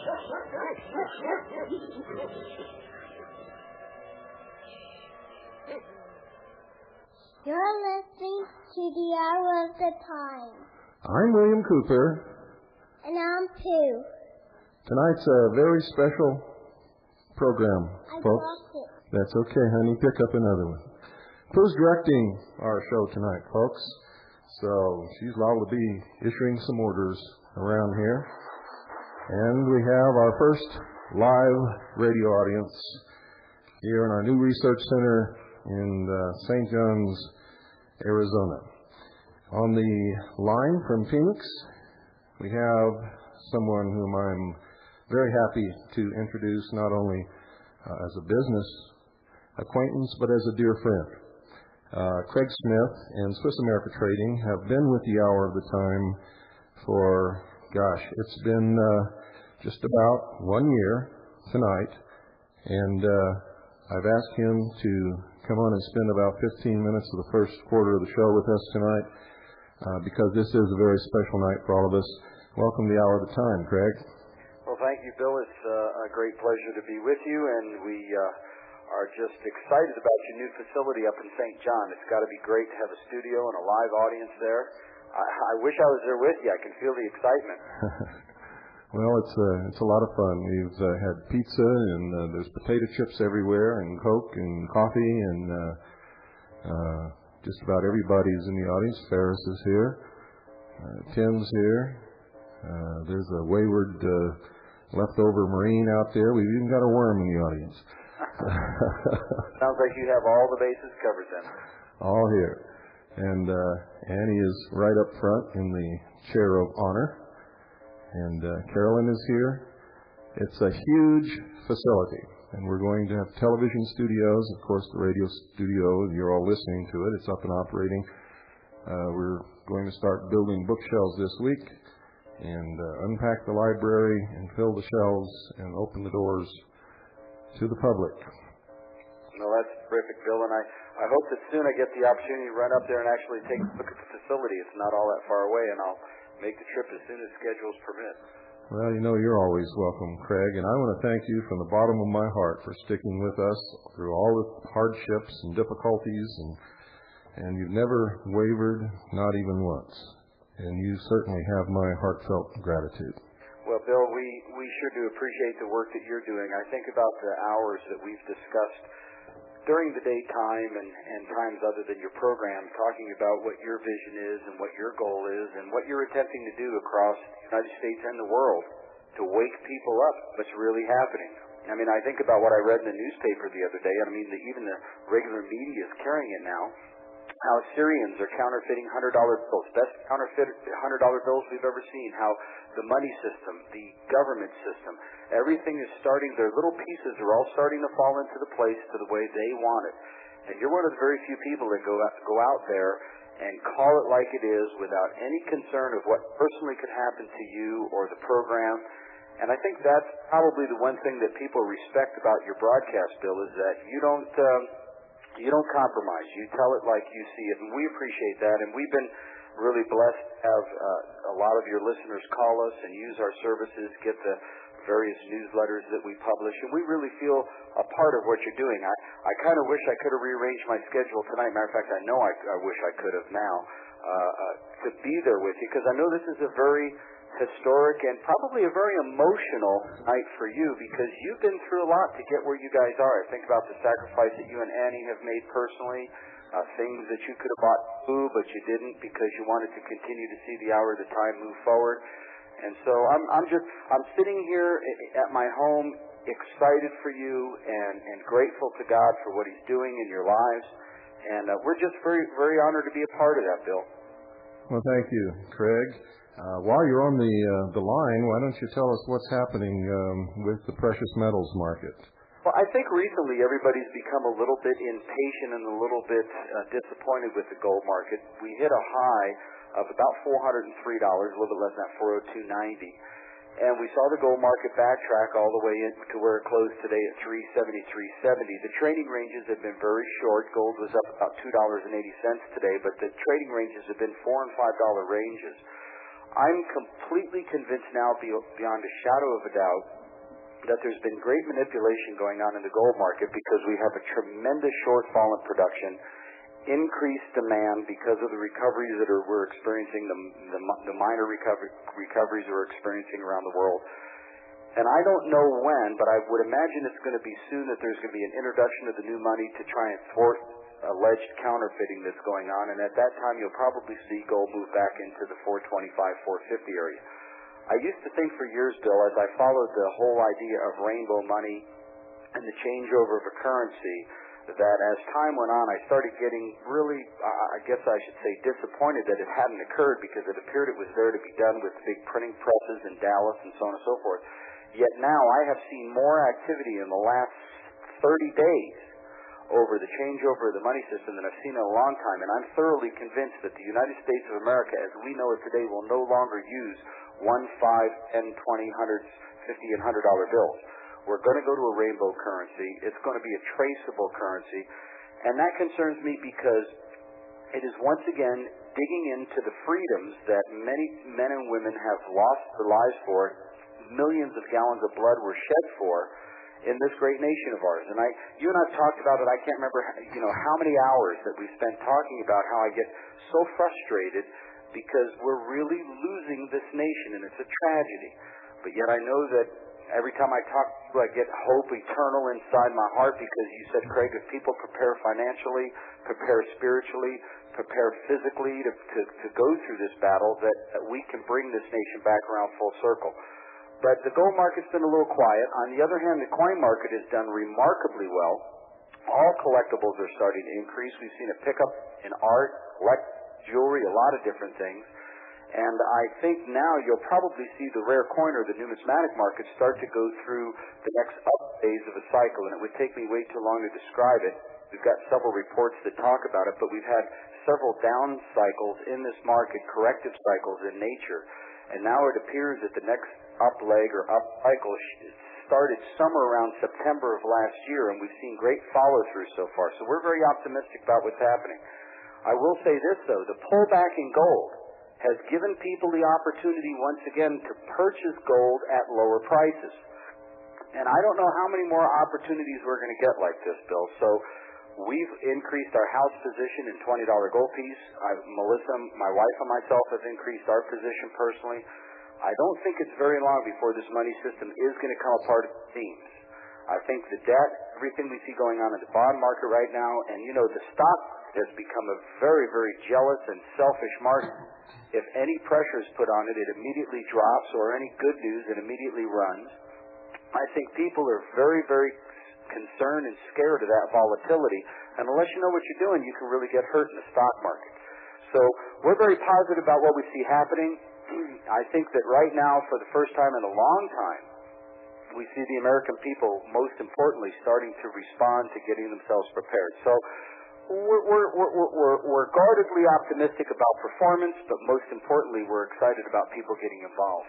You're listening to the Hour of the Time. I'm William Cooper. And I'm Pooh. Tonight's a very special program, folks. That's okay, honey. Pick up another one. Pooh's directing our show tonight, folks. So she's liable to be issuing some orders around here. And we have our first live radio audience here in our new research center in St. John's, Arizona. On the line from Phoenix, we have someone whom I'm very happy to introduce not only as a business acquaintance, but as a dear friend. Craig Smith and Swiss America Trading have been with the Hour of the Time for, it's been just about 1 year tonight, and I've asked him to come on and spend about 15 minutes of the first quarter of the show with us tonight, because this is a very special night for all of us. Welcome to the Hour of the Time, Craig. Well, thank you, Bill. It's a great pleasure to be with you, and we are just excited about your new facility up in St. John. It's got to be great to have a studio and a live audience there. I wish I was there with you. I can feel the excitement. Well, it's a lot of fun. We've had pizza, and there's potato chips everywhere, and Coke, and coffee, and just about everybody's in the audience. Ferris is here. Tim's here. There's a wayward leftover Marine out there. We've even got a worm in the audience. Sounds like you have all the bases covered then. All here. And Annie is right up front in the chair of honor. And Carolyn is here. It's a huge facility. And we're going to have television studios, of course the radio studio, you're all listening to it. It's up and operating. We're going to start building bookshelves this week and unpack the library and fill the shelves and open the doors to the public. Well, that's terrific, Bill, and I hope that soon I get the opportunity to run up there and actually take a look at the facility. It's not all that far away, and I'll make the trip as soon as schedules permit. Well, you know you're always welcome, Craig, and I want to thank you from the bottom of my heart for sticking with us through all the hardships and difficulties, and you've never wavered, not even once. And you certainly have my heartfelt gratitude. Well, Bill, we sure do appreciate the work that you're doing. I think about the hours that we've discussed during the daytime and times other than your program, talking about what your vision is and what your goal is and what you're attempting to do across the United States and the world to wake people up what's really happening. I mean, I think about what I read in the newspaper the other day. I mean, even the regular media is carrying it now. How Syrians are counterfeiting $100 bills, best counterfeit $100 bills we've ever seen. How the money system, the government system, everything is starting, their little pieces are all starting to fall into the place to the way they want it. And you're one of the very few people that go out there and call it like it is without any concern of what personally could happen to you or the program. And I think that's probably the one thing that people respect about your broadcast, Bill, is that you don't compromise. You tell it like you see it, and we appreciate that. And we've been really blessed to have a lot of your listeners call us and use our services, get the various newsletters that we publish, and we really feel a part of what you're doing. I kind of wish I could have rearranged my schedule tonight. Matter of fact, I know I wish I could have now to be there with you, because I know this is a very historic and probably a very emotional night for you, because you've been through a lot to get where you guys are. I think about the sacrifice that you and Annie have made personally, things that you could have bought food, but you didn't because you wanted to continue to see the Hour of the Time move forward. And so I'm sitting here at my home excited for you and grateful to God for what He's doing in your lives. And we're just very, very honored to be a part of that, Bill. Well, thank you, Craig. While you're on the line, why don't you tell us what's happening with the precious metals market? Well, I think recently everybody's become a little bit impatient and a little bit disappointed with the gold market. We hit a high of about $403, a little bit less than that, $402.90. And we saw the gold market backtrack all the way into where it closed today at $370, $370. The trading ranges have been very short. Gold was up about $2.80 today, but the trading ranges have been $4 and $5 ranges. I'm completely convinced now, beyond a shadow of a doubt, that there's been great manipulation going on in the gold market because we have a tremendous shortfall in production, increased demand because of the recoveries that we're experiencing, the minor recoveries we're experiencing around the world. And I don't know when, but I would imagine it's going to be soon that there's going to be an introduction of the new money to try and thwart alleged counterfeiting that's going on. And at that time, you'll probably see gold move back into the 425, 450 area. I used to think for years, Bill, as I followed the whole idea of rainbow money and the changeover of a currency, that as time went on, I started getting really, I guess I should say, disappointed that it hadn't occurred because it appeared it was there to be done with big printing presses in Dallas and so on and so forth. Yet now I have seen more activity in the last 30 days over the changeover of the money system than I've seen in a long time. And I'm thoroughly convinced that the United States of America, as we know it today, will no longer use 1, 5, 10, 20, 100, 50, and $100 bills. We're going to go to a rainbow currency. It's going to be a traceable currency. And that concerns me because it is once again digging into the freedoms that many men and women have lost their lives for. Millions of gallons of blood were shed for in this great nation of ours. And you and I've talked about it. I can't remember, how many hours that we spent talking about how I get so frustrated because we're really losing this nation, and it's a tragedy. But yet I know that every time I talk, I get hope eternal inside my heart because you said, Craig, if people prepare financially, prepare spiritually, prepare physically to go through this battle, that we can bring this nation back around full circle. But the gold market's been a little quiet. On the other hand, the coin market has done remarkably well. All collectibles are starting to increase. We've seen a pickup in art, jewelry, a lot of different things. And I think now you'll probably see the rare coin or the numismatic market start to go through the next up phase of a cycle. And it would take me way too long to describe it. We've got several reports that talk about it, but we've had several down cycles in this market, corrective cycles in nature. And now it appears that the next up leg or up cycle started somewhere around September of last year, and we've seen great follow-through so far. So we're very optimistic about what's happening. I will say this, though. The pullback in gold has given people the opportunity once again to purchase gold at lower prices. And I don't know how many more opportunities we're going to get like this, Bill. So we've increased our house position in $20 gold piece. Melissa, my wife, and myself have increased our position personally. I don't think it's very long before this money system is going to come apart at the seams. I think the debt, everything we see going on in the bond market right now, and the stock has become a very, very jealous and selfish market. If any pressure is put on it, it immediately drops, or any good news, it immediately runs. I think people are very, very concerned and scared of that volatility. And unless you know what you're doing, you can really get hurt in the stock market. So we're very positive about what we see happening. I think that right now, for the first time in a long time, we see the American people, most importantly, starting to respond to getting themselves prepared. So we're guardedly optimistic about performance, but most importantly, we're excited about people getting involved.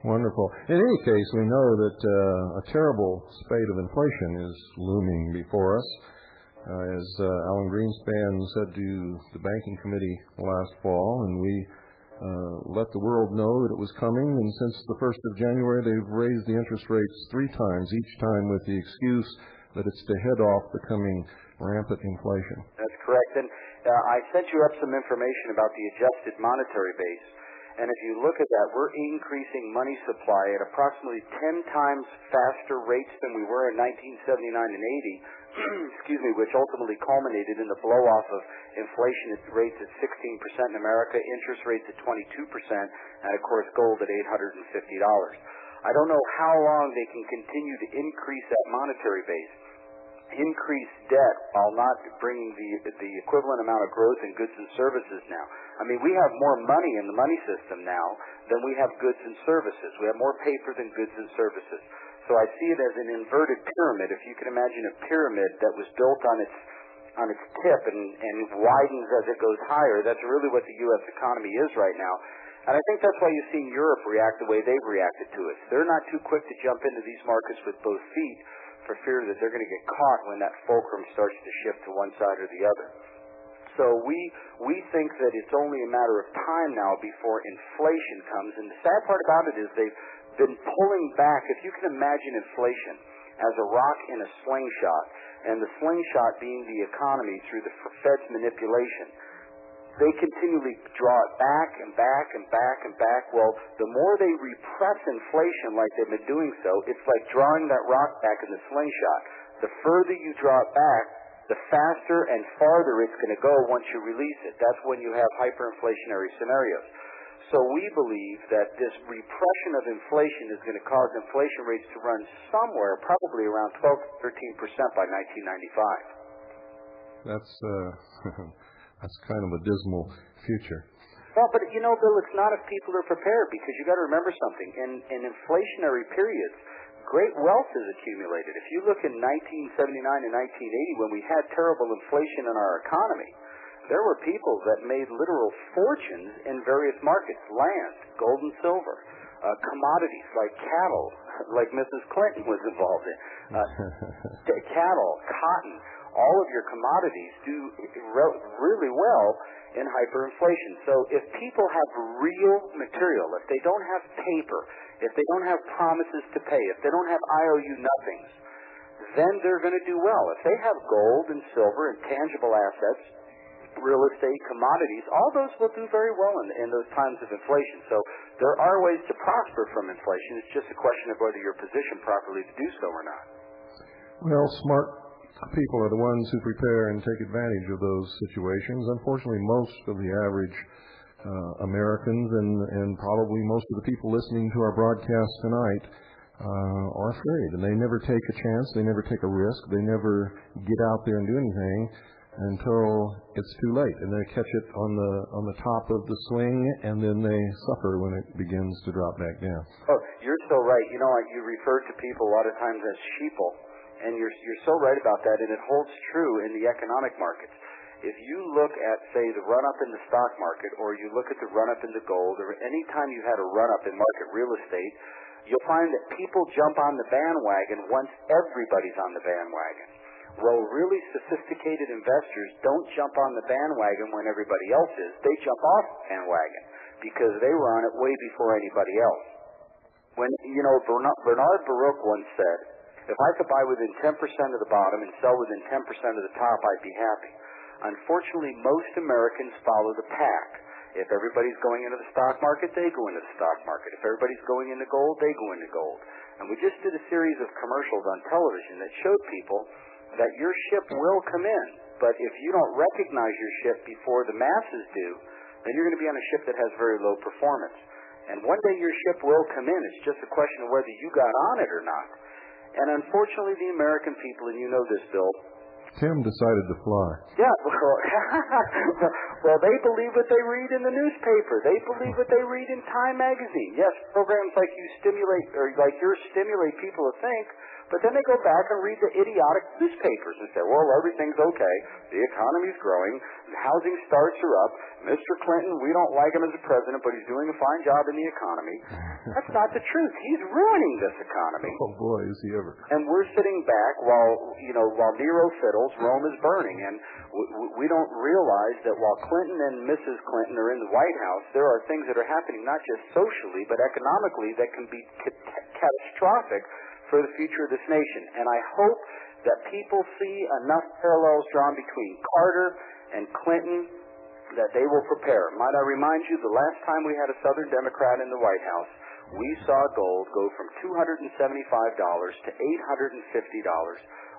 Wonderful. In any case, we know that a terrible spate of inflation is looming before us. As Alan Greenspan said to the Banking Committee last fall, and we let the world know that it was coming, and since the 1st of January, they've raised the interest rates 3 times, each time with the excuse that it's to head off the coming rampant inflation. That's correct. And I sent you up some information about the adjusted monetary base. And if you look at that, we're increasing money supply at approximately 10 times faster rates than we were in 1979 and 80, which ultimately culminated in the blow-off of inflation rates at 16% in America, interest rates at 22%, and, of course, gold at $850. I don't know how long they can continue to increase that monetary base, increase debt while not bringing the equivalent amount of growth in goods and services now. I mean, we have more money in the money system now than we have goods and services. We have more paper than goods and services. So I see it as an inverted pyramid. If you can imagine a pyramid that was built on its tip and widens as it goes higher, that's really what the U.S. economy is right now. And I think that's why you've seen Europe react the way they've reacted to it. They're not too quick to jump into these markets with both feet for fear that they're going to get caught when that fulcrum starts to shift to one side or the other. So we think that it's only a matter of time now before inflation comes. And the sad part about it is they've been pulling back. If you can imagine inflation as a rock in a slingshot, and the slingshot being the economy through the Fed's manipulation, they continually draw it back and back and back and back. Well, the more they repress inflation like they've been doing so, it's like drawing that rock back in the slingshot. The further you draw it back, the faster and farther it's going to go once you release it. That's when you have hyperinflationary scenarios. So we believe that this repression of inflation is going to cause inflation rates to run somewhere probably around 12 to 13% by 1995. That's kind of a dismal future. Well, but you know, Bill, it's not if people are prepared, because you got to remember something. In inflationary periods, great wealth is accumulated. If you look in 1979 and 1980, when we had terrible inflation in our economy, there were people that made literal fortunes in various markets: land, gold and silver, commodities like cattle, like Mrs. Clinton was involved in, cattle, cotton. All of your commodities do really well in hyperinflation. So if people have real material, if they don't have paper, if they don't have promises to pay, if they don't have IOU nothings, then they're going to do well. If they have gold and silver and tangible assets, real estate, commodities, all those will do very well in those times of inflation. So there are ways to prosper from inflation. It's just a question of whether you're positioned properly to do so or not. Well, smart people are the ones who prepare and take advantage of those situations. Unfortunately, most of the average Americans and probably most of the people listening to our broadcast tonight are afraid, and they never take a chance, they never take a risk, they never get out there and do anything until it's too late, and they catch it on the top of the swing, and then they suffer when it begins to drop back down. Oh, you're so right. You know, you refer to people a lot of times as sheeple, and you're so right about that, and it holds true in the economic markets. If you look at, say, the run-up in the stock market, or you look at the run-up in the gold, or any time you had a run-up in market real estate, you'll find that people jump on the bandwagon once everybody's on the bandwagon. Well, really sophisticated investors don't jump on the bandwagon when everybody else is. They jump off the bandwagon because they were on it way before anybody else. When, you know, Bernard Baruch once said, if I could buy within 10% of the bottom and sell within 10% of the top, I'd be happy. Unfortunately, most Americans follow the pack. If everybody's going into the stock market, they go into the stock market. If everybody's going into gold, they go into gold. And we just did a series of commercials on television that showed people that your ship will come in, but if you don't recognize your ship before the masses do, then you're going to be on a ship that has very low performance. And one day your ship will come in. It's just a question of whether you got on it or not. And unfortunately, the American people, and you know this, Bill, Tim decided to fly. Yeah, well, they believe what they read in the newspaper. They believe what they read in Time magazine. Yes, programs like you stimulate, or like yours stimulate people to think, but then they go back and read the idiotic newspapers and say, well, everything's okay. The economy's growing. Housing starts are up. Mr. Clinton, we don't like him as a president, but he's doing a fine job in the economy. That's not the truth. He's ruining this economy. Oh, boy, is he ever. And we're sitting back while Nero fiddles, Rome is burning. And we don't realize that while Clinton and Mrs. Clinton are in the White House, there are things that are happening not just socially, but economically that can be catastrophic for the future of this nation. And I hope that people see enough parallels drawn between Carter and Clinton that they will prepare. Might I remind you, the last time we had a Southern Democrat in the White House, we saw gold go from $275 to $850.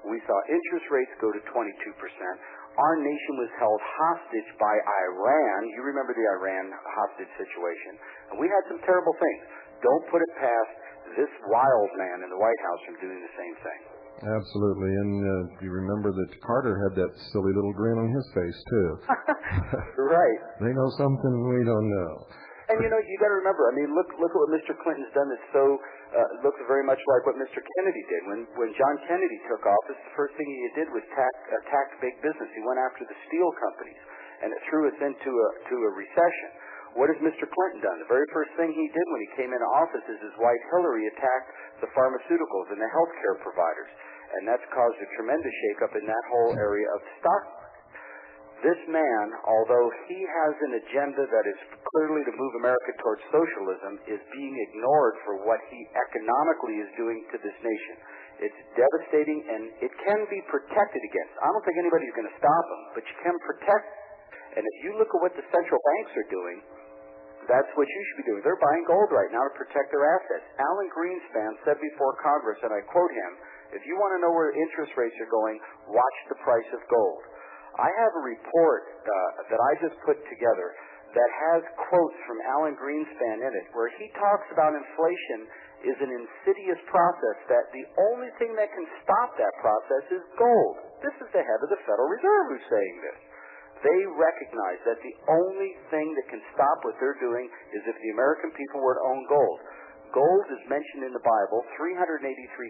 We saw interest rates go to 22%. Our nation was held hostage by Iran. You remember the Iran hostage situation. And we had some terrible things. Don't put it past this wild man in the White House from doing the same thing. Absolutely. And you remember that Carter had that silly little grin on his face, too. Right. They know something we don't know. And, you know, you got to remember, I mean, look at what Mr. Clinton's done that's so, looks very much like what Mr. Kennedy did. When John Kennedy took office, the first thing he did was attack big business. He went after the steel companies, and it threw us into a recession. What has Mr. Clinton done? The very first thing he did when he came into office is his wife Hillary attacked the pharmaceuticals and the healthcare providers. And that's caused a tremendous shakeup in that whole area of the stock market. this man, although he has an agenda that is clearly to move America towards socialism, is being ignored for what he economically is doing to this nation. It's devastating, and it can be protected against. I don't think anybody's going to stop him, but you can protect. And if you look at what the central banks are doing, that's what you should be doing. They're buying gold right now to protect their assets. Alan Greenspan said before Congress, and I quote him, if you want to know where interest rates are going, watch the price of gold. I have a report that I just put together that has quotes from Alan Greenspan in it, where he talks about inflation is an insidious process, that the only thing that can stop that process is gold. This is the head of the Federal Reserve who's saying this. They recognize that the only thing that can stop what they're doing is if the American people were to own gold. Gold is mentioned in the Bible 383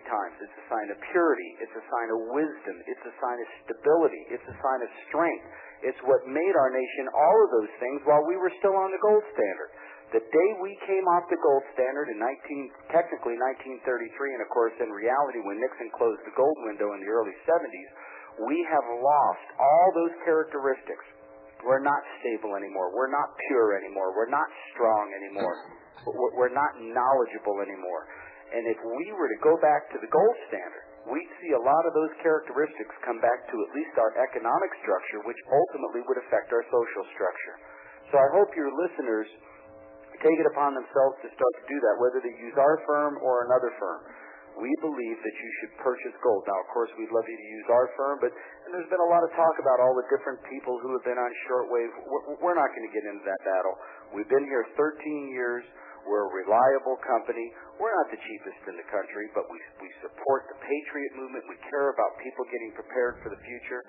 times. It's a sign of purity. It's a sign of wisdom. It's a sign of stability. It's a sign of strength. It's what made our nation all of those things while we were still on the gold standard. The day we came off the gold standard in technically 1933, and of course in reality when Nixon closed the gold window in the early 70s, we have lost all those characteristics. We're not stable anymore. We're not pure anymore. We're not strong anymore. We're not knowledgeable anymore. And if we were to go back to the gold standard, we'd see a lot of those characteristics come back to at least our economic structure, which ultimately would affect our social structure. So I hope your listeners take it upon themselves to start to do that, whether they use our firm or another firm. We believe that you should purchase gold. Now, of course, we'd love you to use our firm, but there's been a lot of talk about all the different people who have been on shortwave. We're not going to get into that battle. We've been here 13 years. We're a reliable company. We're not the cheapest in the country, but we support the patriot movement. We care about people getting prepared for the future.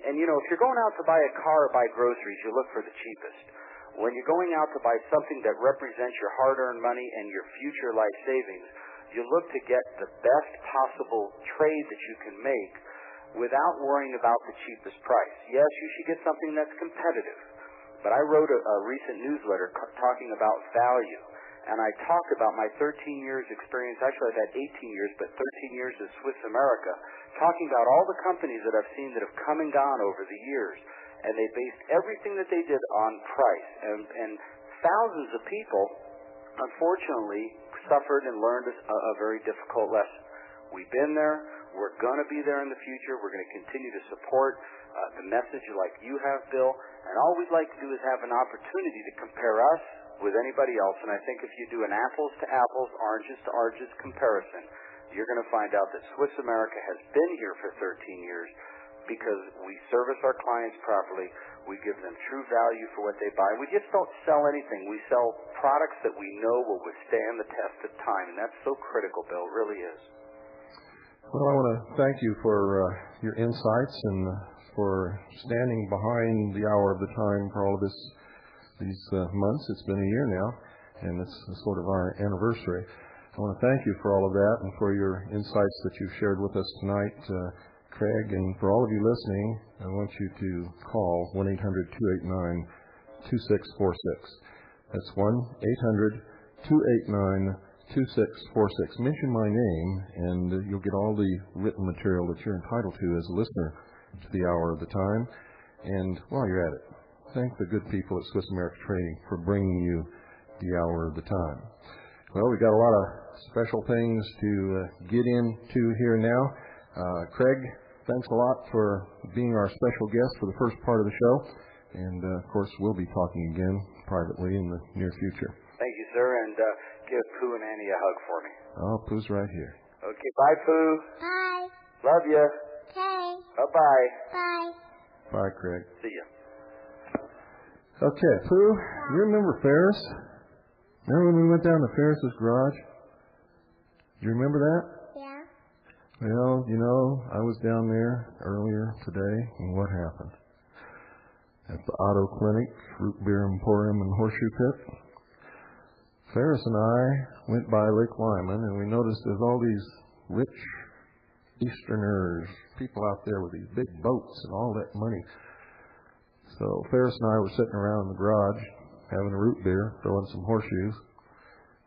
And you know, if you're going out to buy a car or buy groceries, you look for the cheapest. When you're going out to buy something that represents your hard-earned money and your future life savings, you look to get the best possible trade that you can make without worrying about the cheapest price. Yes, you should get something that's competitive. But I wrote a recent newsletter talking about value. And I talked about my 13 years experience. Actually, I've had 18 years, but 13 years in Swiss America, talking about all the companies that I've seen that have come and gone over the years. And they based everything that they did on price. And thousands of people, unfortunately, suffered and learned a very difficult lesson. We've been there. We're going to be there in the future. We're going to continue to support the message like you have, Bill. And all we'd like to do is have an opportunity to compare us with anybody else. And I think if you do an apples-to-apples, oranges-to-oranges comparison, you're going to find out that Swiss America has been here for 13 years because we service our clients properly. We give them true value for what they buy. We just don't sell anything. We sell products that we know will withstand the test of time, and that's so critical, Bill. It really is. Well, I want to thank you for your insights and for standing behind the hour of the time for all of these months. It's been a year now, and it's sort of our anniversary. I want to thank you for all of that and for your insights that you've shared with us tonight, Craig. And for all of you listening, I want you to call 1-800-289-2646. That's 1-800-289-2646. Mention my name, and you'll get all the written material that you're entitled to as a listener to the hour of the time. And while you're at it, thank the good people at Swiss America Trading for bringing you the hour of the time. Well, we've got a lot of special things to get into here now. Craig, thanks a lot for being our special guest for the first part of the show. And, of course, we'll be talking again privately in the near future. Thank you, sir. And give Pooh and Annie a hug for me. Oh, Pooh's right here. Okay, bye, Pooh. Bye. Love you. Okay. Bye-bye. Bye. Bye, Craig. See ya. Okay, Pooh, you remember Ferris? Remember when we went down to Ferris's garage? Do you remember that? Yeah. Well, you know, I was down there earlier today, and what happened? At the Auto Clinic, Root Beer Emporium, and Horseshoe Pit, Ferris and I went by Lake Lyman, and we noticed there's all these rich Easterners, people out there with these big boats and all that money. So Ferris and I were sitting around in the garage having a root beer, throwing some horseshoes,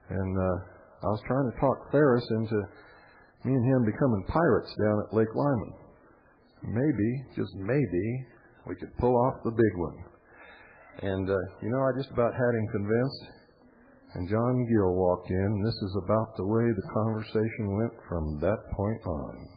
and I was trying to talk Ferris into me and him becoming pirates down at Lake Lyman. Maybe, just maybe, we could pull off the big one. And, I just about had him convinced. And John Gill walked in, and this is about the way the conversation went from that point on.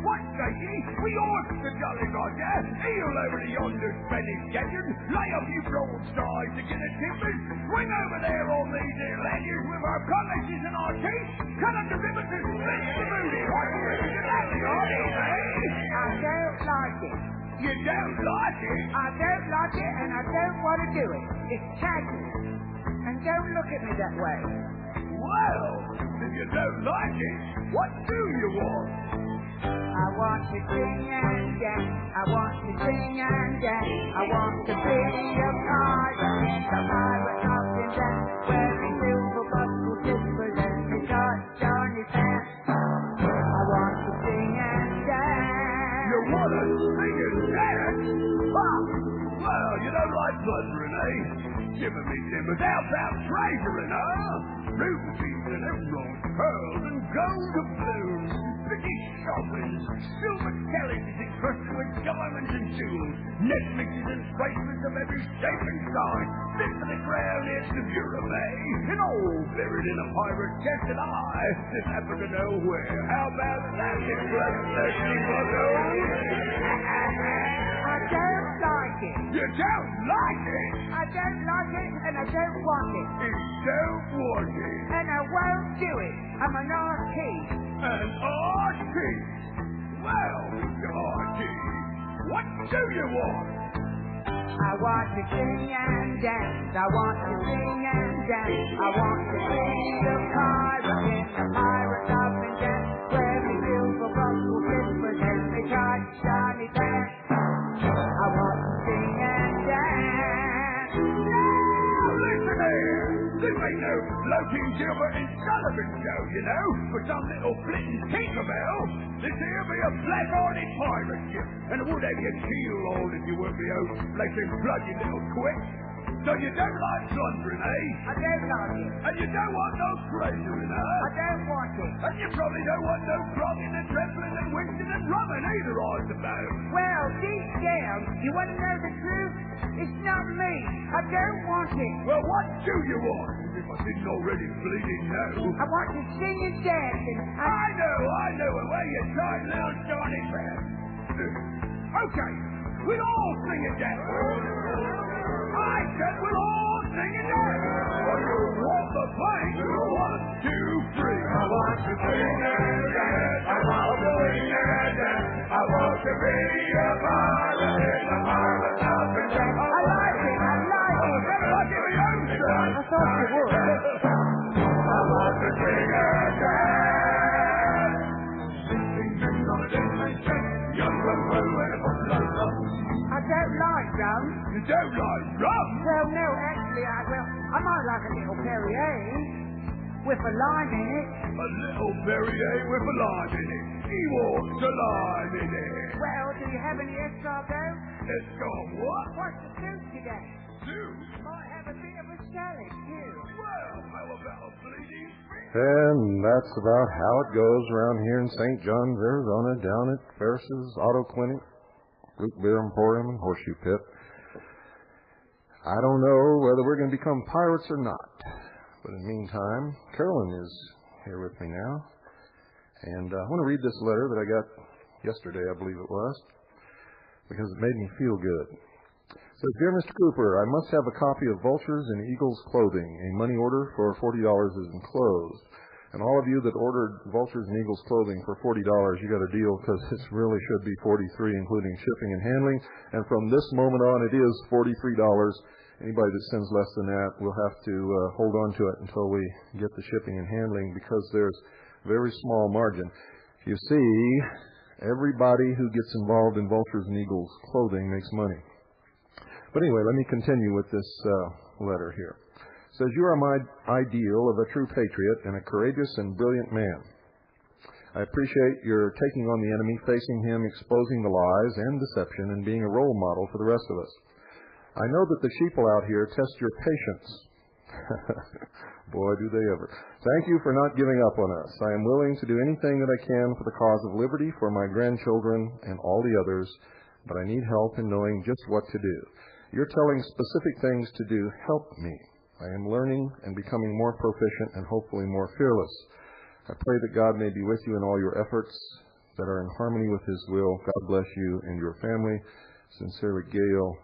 What say ye? We ordered the Jolly Roger, heel over to yonder Spanish galleon, lay a few broadsides to get a timbers, swing over there on these here lanyards with our cutlasses and our teeth, cut under ribbons and split the booty. What do you reckon to that, Johnny, eh? I don't like it. You don't like it? I don't like it, and I don't want to do it. It's tacky. And don't look at me that way. Well, if you don't like it, what do you want? I want to sing and dance. I want to sing and dance. I want to be a pirate. The pirate of the dance. Wearing silver buckles, slippers, and guitar, Johnny Pants. I want to sing and dance. You want to sing and dance? Huh? Well, you don't like plundering, eh? Giving me timbers out treasuring, huh? Rubies and emeralds, pearls and gold doubloons, British sovereigns, silver calyxes encrusted with diamonds and jewels, necklaces and bracelets of every shape and size, fit for the crown heads of Europe, eh? And all buried in a pirate chest that I just happen to know where. How about that, you bloodthirsty bucko? I don't like it. You don't like it? I don't like it, and I don't want it. You don't want it? And I won't do it. I'm an artiste. An artiste? Well, Mr. Artiste, what do you want? I want to sing and dance. I want to sing and dance. I want to be a pirate in the pirate of the dance. Wearing silver buckle slippers and the tight shiny pants. I want to sing and dance. Now listen here. This ain't no floating Gilbert and Sullivan show, you know, for some little flitting tinkerbell. This here be a black-hearted pirate ship, and it would have your keel hauled if you weren't me old flaking bloody little twit. So you don't like plundering, eh? I don't like it. And you don't want no treasuring, huh? I don't want it. And you probably don't want no groggy and trembling and whinging and rumming either, I suppose. Well, deep down, you want to know the truth? It's not me. I don't want it. Well, what do you want? If I didn't already bleeding know. I want to sing and dance and I know, away you tight little Johnny Bear. Okay, we'll all sing it down. I said we'll all sing it down. Well, you want the plank. 1, 2, 3. I want to sing and dance. I want to sing and dance. I want to be a pirate in the pirate of the dance. I like it. Everybody be own son. I thought you would. I want to sing and dance. Sing on a different track. Young rum and a bottle of rum. I don't like rum. You don't like rum? Well, no, actually, I might like a little Perrier with a lime in it. A little Perrier with a lime in it. He wants a lime in it. Well, do you have any escargot? Escargot what? What's the soup today? Soup? Might have a bit of a salad, too. Well, how about a bleeding fish? And that's about how it goes around here in St. John's, Arizona, down at Ferris's Auto Clinic, Root Beer Emporium, and Horseshoe Pit. I don't know whether we're going to become pirates or not. But in the meantime, Carolyn is here with me now. And I want to read this letter that I got yesterday, I believe it was, because it made me feel good. It says, Dear Mr. Cooper, I must have a copy of Vultures and Eagles Clothing. A money order for $40 is enclosed. And all of you that ordered Vultures and Eagles Clothing for $40, you got a deal, because this really should be $43, including shipping and handling. And from this moment on, it is $43. Anybody that sends less than that will have to hold on to it until we get the shipping and handling, because there's very small margin. You see, everybody who gets involved in Vultures and Eagles Clothing makes money. But anyway, let me continue with this letter here. It says, you are my ideal of a true patriot and a courageous and brilliant man. I appreciate your taking on the enemy, facing him, exposing the lies and deception, and being a role model for the rest of us. I know that the sheeple out here test your patience. Boy, do they ever. Thank you for not giving up on us. I am willing to do anything that I can for the cause of liberty for my grandchildren and all the others, but I need help in knowing just what to do. You're telling specific things to do. Help me. I am learning and becoming more proficient and hopefully more fearless. I pray that God may be with you in all your efforts that are in harmony with His will. God bless you and your family. Sincerely, Gail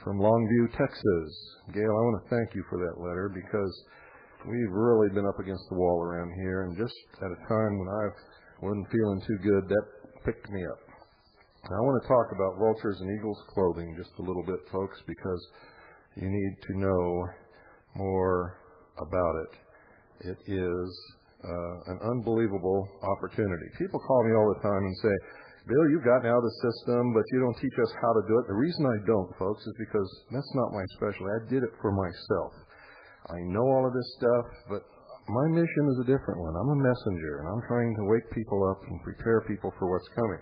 from Longview, Texas. Gail, I want to thank you for that letter because we've really been up against the wall around here, and just at a time when I wasn't feeling too good, that picked me up. Now, I want to talk about vultures and eagles clothing just a little bit, folks, because you need to know more about it. It is an unbelievable opportunity. People call me all the time and say, Bill, you've gotten out of the system, but you don't teach us how to do it. The reason I don't, folks, is because that's not my specialty. I did it for myself. I know all of this stuff, but my mission is a different one. I'm a messenger, and I'm trying to wake people up and prepare people for what's coming.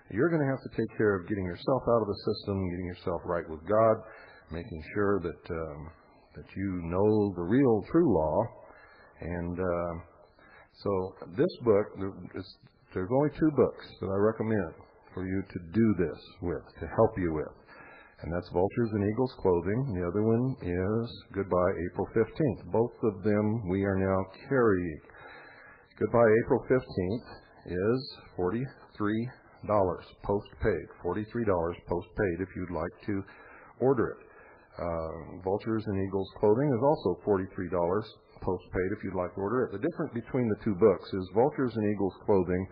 You're going to have to take care of getting yourself out of the system, getting yourself right with God, making sure that that you know the real, true law. And so this book, there's only 2 books that I recommend for you to do this with, to help you with. And that's Vultures and Eagles Clothing. The other one is Goodbye April 15th. Both of them we are now carrying. Goodbye April 15th is $43 post-paid. $43 post-paid if you'd like to order it. Vultures and Eagles Clothing is also $43 post-paid if you'd like to order it. The difference between the 2 books is Vultures and Eagles Clothing,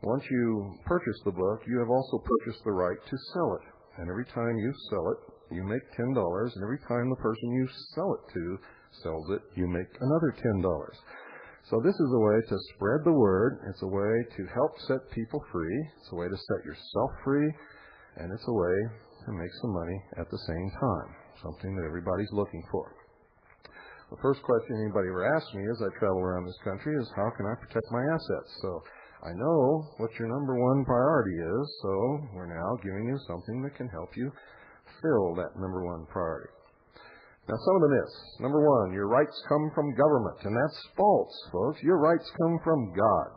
once you purchase the book, you have also purchased the right to sell it. And every time you sell it, you make $10. And every time the person you sell it to sells it, you make another $10. So this is a way to spread the word. It's a way to help set people free. It's a way to set yourself free. And it's a way to make some money at the same time, something that everybody's looking for. The first question anybody ever asks me as I travel around this country is, how can I protect my assets? So I know what your number one priority is, so we're now giving you something that can help you fill that number one priority. Now, some of the myths. Number 1, your rights come from government, and that's false, folks. Your rights come from God.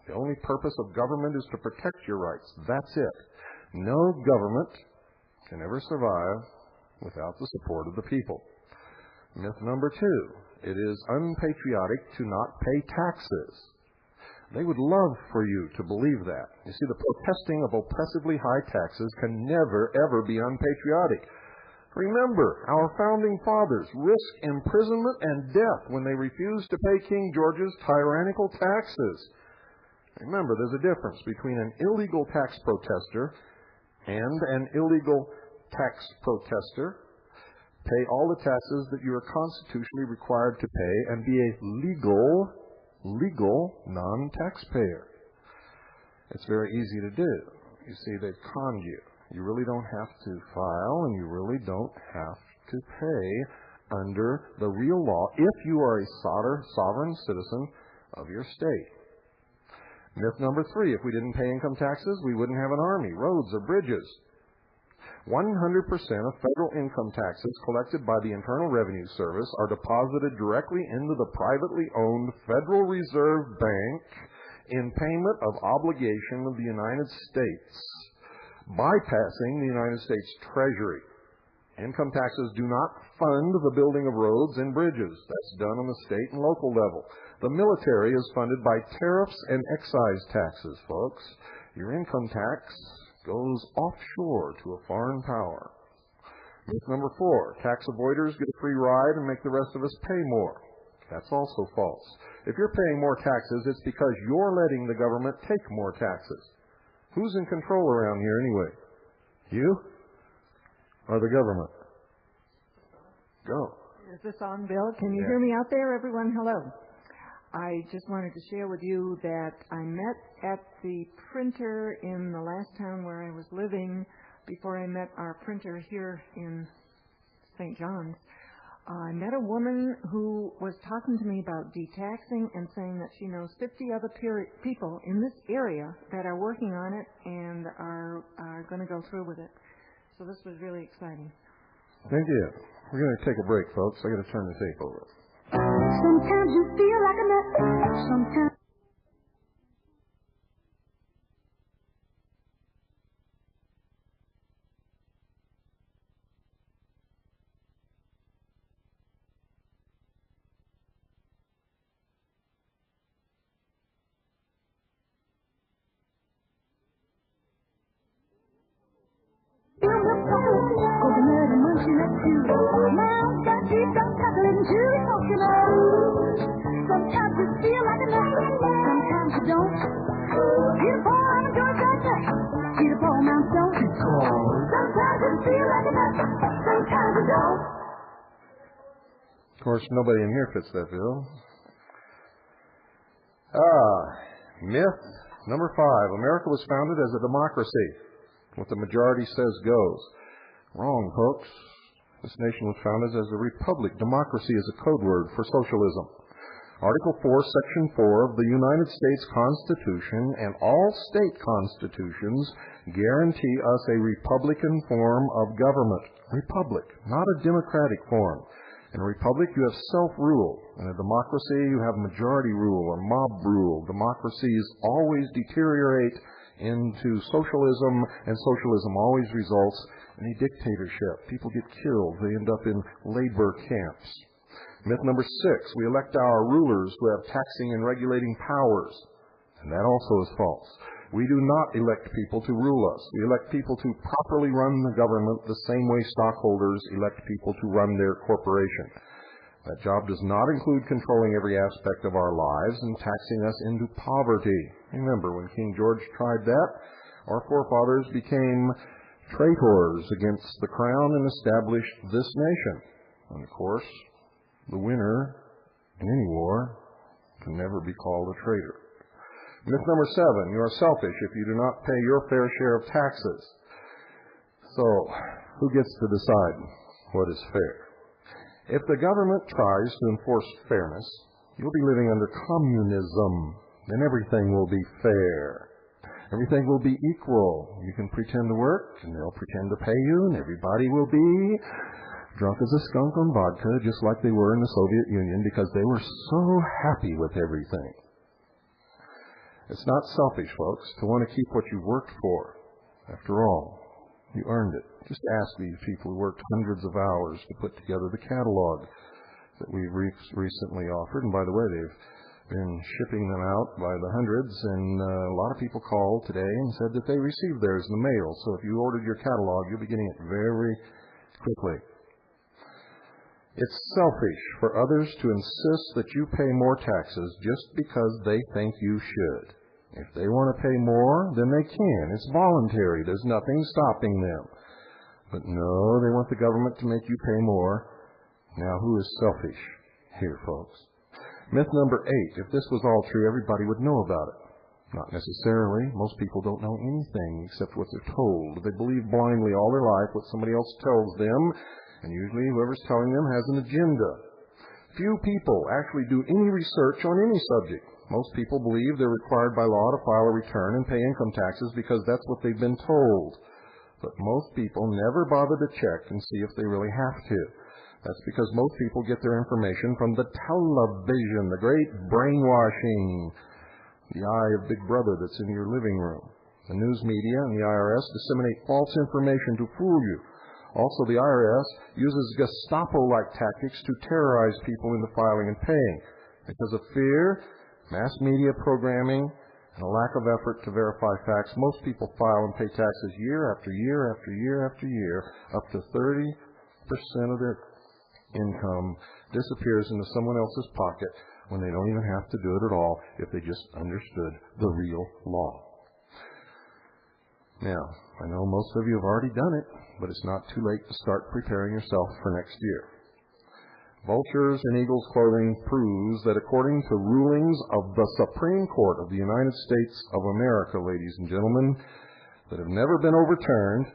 The only purpose of government is to protect your rights. That's it. No government can ever survive without the support of the people. Myth number 2, it is unpatriotic to not pay taxes. They would love for you to believe that. You see, the protesting of oppressively high taxes can never, ever be unpatriotic. Remember, our founding fathers risked imprisonment and death when they refused to pay King George's tyrannical taxes. Remember, there's a difference between an illegal tax protester and an illegal tax protester. Pay all the taxes that you are constitutionally required to pay and be a legal non-taxpayer. It's very easy to do. You see, they've conned you. You really don't have to file, and you really don't have to pay under the real law if you are a sovereign citizen of your state. Myth number 3, if we didn't pay income taxes, we wouldn't have an army, roads, or bridges. 100% of federal income taxes collected by the Internal Revenue Service are deposited directly into the privately owned Federal Reserve Bank in payment of obligation of the United States, bypassing the United States Treasury. Income taxes do not fund the building of roads and bridges. That's done on the state and local level. The military is funded by tariffs and excise taxes, folks. Your income tax goes offshore to a foreign power. Myth number 4, tax avoiders get a free ride and make the rest of us pay more. That's also false. If you're paying more taxes, it's because you're letting the government take more taxes. Who's in control around here anyway? You or the government? Go. Is this on, Bill? Can you hear me out there, everyone? Hello. I just wanted to share with you that I met at the printer in the last town where I was living before I met our printer here in St. John's, I met a woman who was talking to me about detaxing and saying that she knows 50 other people in this area that are working on it and are going to go through with it. So this was really exciting. Thank you. We're going to take a break, folks. I got to turn the tape over. Sometimes you feel like a nut. Sometimes. Sometimes you feel like a nut, sometimes you don't. Get a ball on a George Nut, get a ball Mount Stone. Sometimes you feel like a nut, sometimes you don't. Of course, nobody in here fits that bill. Myth number 5. America was founded as a democracy. What the majority says goes. Wrong, folks. This nation was founded as a republic. Democracy is a code word for socialism. Article 4, Section 4 of the United States Constitution and all state constitutions guarantee us a republican form of government. Republic, not a democratic form. In a republic, you have self-rule. In a democracy, you have majority rule or mob rule. Democracies always deteriorate into socialism, and socialism always results in a dictatorship. People get killed. They end up in labor camps. Myth number 6, we elect our rulers who have taxing and regulating powers. And that also is false. We do not elect people to rule us. We elect people to properly run the government the same way stockholders elect people to run their corporation. That job does not include controlling every aspect of our lives and taxing us into poverty. Remember, when King George tried that, our forefathers became traitors against the crown and established this nation. And of course, the winner in any war can never be called a traitor. Myth number 7, you are selfish if you do not pay your fair share of taxes. So, who gets to decide what is fair? If the government tries to enforce fairness, you'll be living under communism. Then everything will be fair. Everything will be equal. You can pretend to work, and they'll pretend to pay you, and everybody will be drunk as a skunk on vodka, just like they were in the Soviet Union, because they were so happy with everything. It's not selfish, folks, to want to keep what you worked for. After all, you earned it. Just ask these people who worked hundreds of hours to put together the catalog that we've recently offered. And by the way, they've been shipping them out by the hundreds, and a lot of people called today and said that they received theirs in the mail. So if you ordered your catalog, you'll be getting it very quickly. It's selfish for others to insist that you pay more taxes just because they think you should. If they want to pay more, then they can. It's voluntary. There's nothing stopping them. But no, they want the government to make you pay more. Now, who is selfish here, folks? Myth number 8. If this was all true, everybody would know about it. Not necessarily. Most people don't know anything except what they're told. They believe blindly all their life what somebody else tells them, and usually whoever's telling them has an agenda. Few people actually do any research on any subject. Most people believe they're required by law to file a return and pay income taxes because that's what they've been told. But most people never bother to check and see if they really have to. That's because most people get their information from the television, the great brainwashing, the eye of Big Brother that's in your living room. The news media and the IRS disseminate false information to fool you. Also, the IRS uses Gestapo-like tactics to terrorize people into filing and paying. Because of fear, mass media programming, and a lack of effort to verify facts, most people file and pay taxes year after year after year after year. Up to 30% of their income disappears into someone else's pocket when they don't even have to do it at all if they just understood the real law. Now, I know most of you have already done it, but it's not too late to start preparing yourself for next year. Vultures in Eagles Clothing proves that according to rulings of the Supreme Court of the United States of America, ladies and gentlemen, that have never been overturned,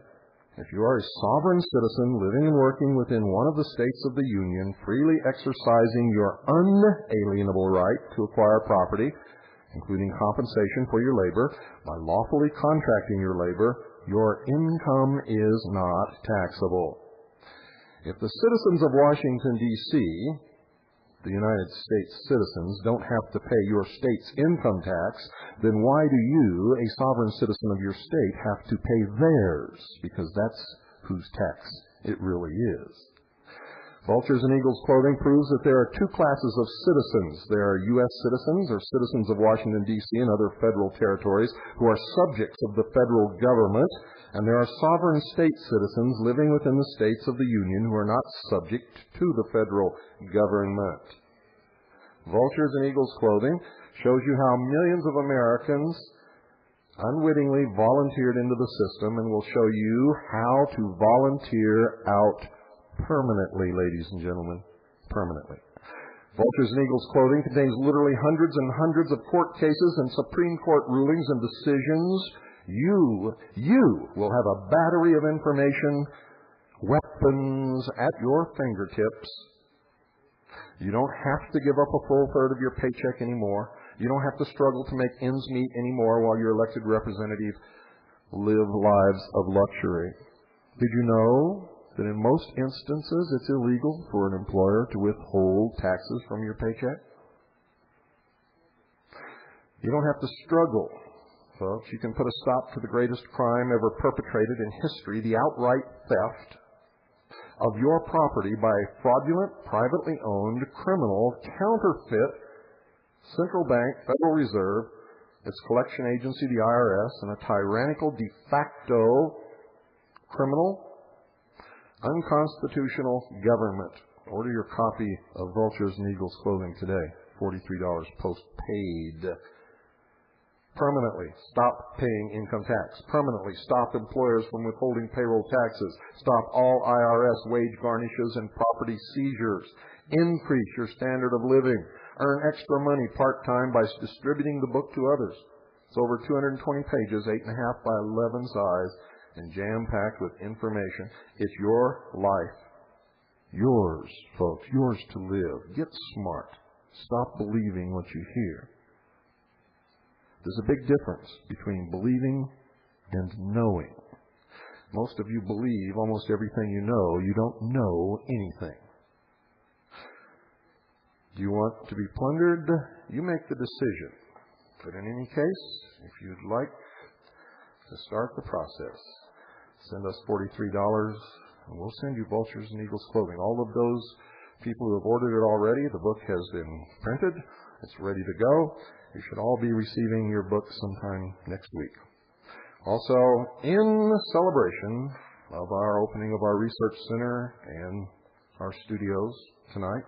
If you are a sovereign citizen living and working within one of the states of the Union, freely exercising your unalienable right to acquire property, including compensation for your labor, by lawfully contracting your labor, your income is not taxable. If the citizens of Washington, D.C., the United States citizens, don't have to pay your state's income tax, then why do you, a sovereign citizen of your state, have to pay theirs? Because that's whose tax it really is. Vultures and Eagles Clothing proves that there are two classes of citizens. There are U.S. citizens, or citizens of Washington, D.C. and other federal territories, who are subjects of the federal government, and there are sovereign state citizens living within the states of the Union who are not subject to the federal government. Vultures and Eagles Clothing shows you how millions of Americans unwittingly volunteered into the system, and will show you how to volunteer out permanently, ladies and gentlemen, permanently. Vultures and Eagles Clothing contains literally hundreds and hundreds of court cases and Supreme Court rulings and decisions. You will have a battery of information, weapons at your fingertips. You don't have to give up a full third of your paycheck anymore. You don't have to struggle to make ends meet anymore while your elected representatives live lives of luxury. Did you know that in most instances it's illegal for an employer to withhold taxes from your paycheck? You don't have to struggle, folks. You can put a stop to the greatest crime ever perpetrated in history, the outright theft of your property by a fraudulent, privately owned, criminal, counterfeit central bank, Federal Reserve, its collection agency, the IRS, and a tyrannical de facto criminal, unconstitutional government. Order your copy of Vultures and Eagles Clothing today. $43 post-paid. Permanently stop paying income tax. Permanently stop employers from withholding payroll taxes. Stop all IRS wage garnishes and property seizures. Increase your standard of living. Earn extra money part-time by distributing the book to others. It's over 220 pages, 8.5 by 11 size, and jam-packed with information. It's your life. Yours, folks. Yours to live. Get smart. Stop believing what you hear. There's a big difference between believing and knowing. Most of you believe almost everything you know. You don't know anything. Do you want to be plundered? You make the decision. But in any case, if you'd like to start the process, send us $43 and we'll send you Vultures and Eagles Clothing. All of those people who have ordered it already, the book has been printed. It's ready to go. You should all be receiving your book sometime next week. Also, in celebration of our opening of our research center and our studios tonight,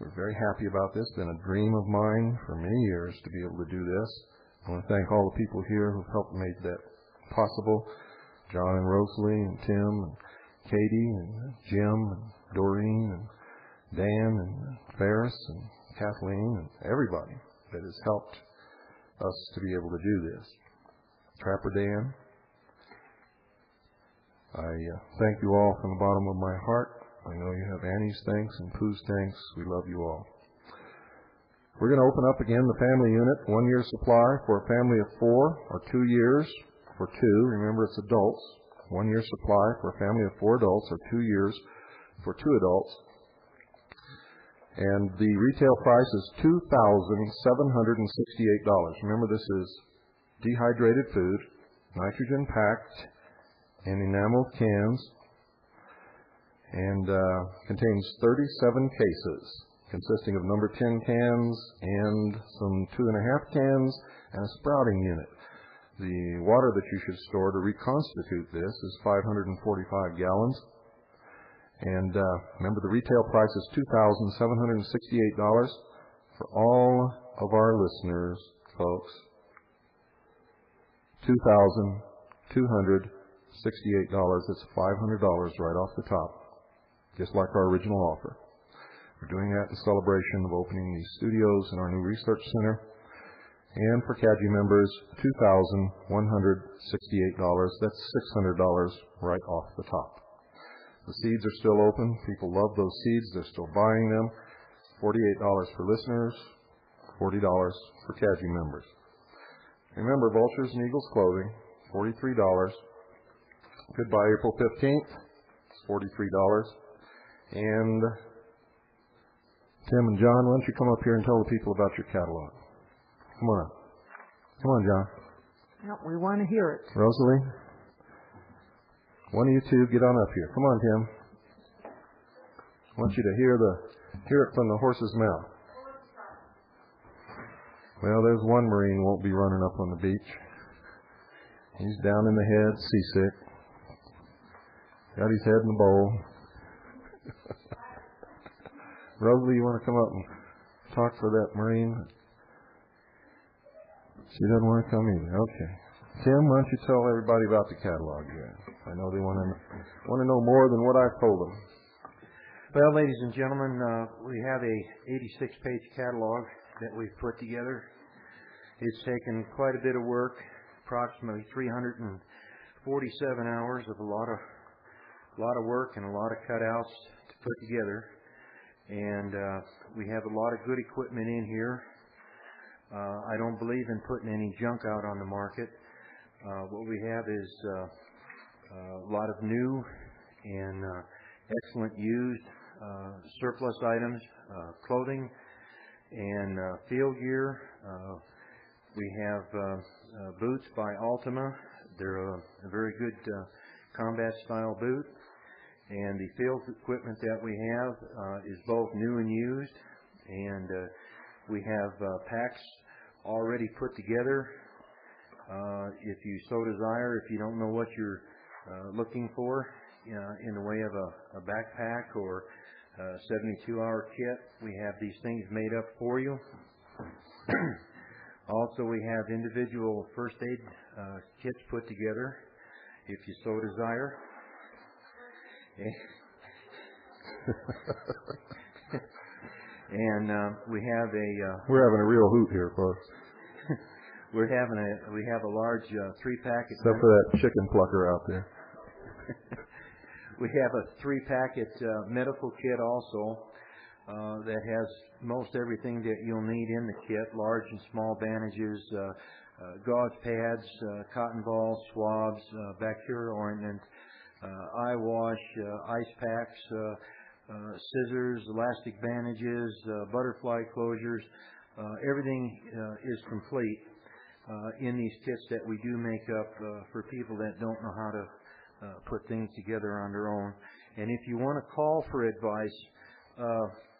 we're very happy about this. It's been a dream of mine for many years to be able to do this. I want to thank all the people here who've helped make that possible. John and Rosalie and Tim and Katie and Jim and Doreen and Dan and Ferris and Kathleen and everybody that has helped us to be able to do this. Trapper Dan, I thank you all from the bottom of my heart. I know you have Annie's thanks and Pooh's thanks. We love you all. We're going to open up again the family unit, 1 year supply for a family of 4, or 2 years for 2. Remember, it's adults. 1 year supply for a family of 4 adults, or 2 years for 2 adults. And the retail price is $2,768. Remember, this is dehydrated food, nitrogen packed in enamel cans, and contains 37 cases, consisting of number 10 cans and some 2.5 cans and a sprouting unit. The water that you should store to reconstitute this is 545 gallons. And remember, the retail price is $2,768 for all of our listeners, folks. $2,268. It's $500 right off the top, just like our original offer. We're doing that in celebration of opening these studios in our new research center. And for CAGI members, $2,168. That's $600 right off the top. The seeds are still open. People love those seeds. They're still buying them. $48 for listeners, $40 for CAGI members. Remember, Vultures and Eagles clothing, $43. Goodbye April 15th, it's $43. And Tim and John, why don't you come up here and tell the people about your catalog? Come on up. Come on, John. Well, we want to hear it. Rosalie, one of you two get on up here. Come on, Tim. I want you to hear it from the horse's mouth. Well, there's one Marine won't be running up on the beach. He's down in the head, seasick. Got his head in the bowl. Rosalie, you want to come up and talk for that Marine? She doesn't want to come either. Okay. Tim, why don't you tell everybody about the catalog here? I know they want to know more than what I've told them. Well, ladies and gentlemen, we have a 86-page catalog that we've put together. It's taken quite a bit of work, approximately 347 hours of a lot of work and a lot of cutouts to put together. And we have a lot of good equipment in here. I don't believe in putting any junk out on the market. What we have is a lot of new and excellent used surplus items, clothing, and field gear. We have boots by Ultima. They're a very good combat style boot. And the field equipment that we have is both new and used. And we have packs already put together. If you so desire, if you don't know what you're looking for in the way of a backpack or a 72-hour kit, we have these things made up for you. Also, we have individual first aid kits put together, if you so desire. And we have we're having a real hoot here, folks. we have a large 3-pack. Except for that chicken plucker out there. We have a 3-packet medical kit also that has most everything that you'll need in the kit: large and small bandages, gauze pads, cotton balls, swabs, bacterial ointment, eye wash, ice packs, scissors, elastic bandages, butterfly closures. Everything is complete in these kits that we do make up for people that don't know how to put things together on their own. And if you want to call for advice,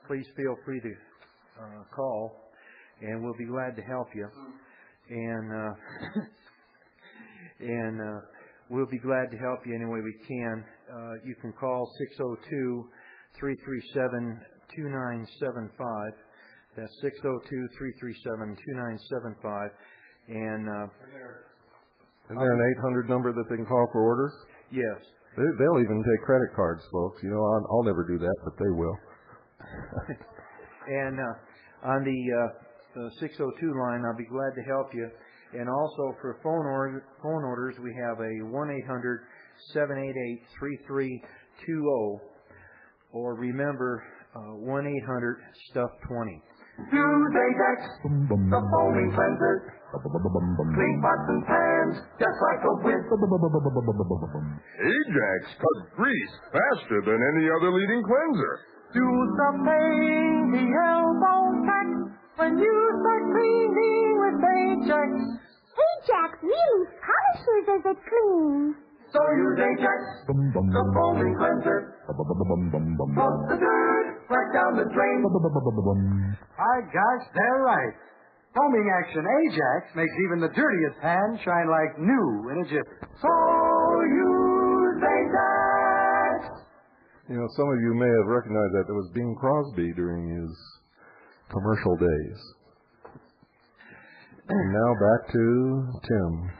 please feel free to call, and we'll be glad to help you. And we'll be glad to help you any way we can. You can call 602-337-2975. That's 602-337-2975. And is there an 800 number that they can call for orders? Yes. They'll even take credit cards, folks. You know, I'll never do that, but they will. And on the 602 line, I'll be glad to help you. And also for phone orders, we have a 1-800-788-3320. Or remember, 1-800-STUFF-20. Use Ajax, the foaming cleanser. Clean pots and pans, just like a whiz. Ajax cuts grease faster than any other leading cleanser. Do the pain, the elbow tack, when you start cleaning with Ajax. Ajax really polishes as it cleans. So use Ajax, the foaming cleanser. Put the dirt right down the drain. My gosh, they're right. Foaming action Ajax makes even the dirtiest pan shine like new in a jiffy. So use Ajax. You know, some of you may have recognized that. It was Bing Crosby during his commercial days. And now back to Tim.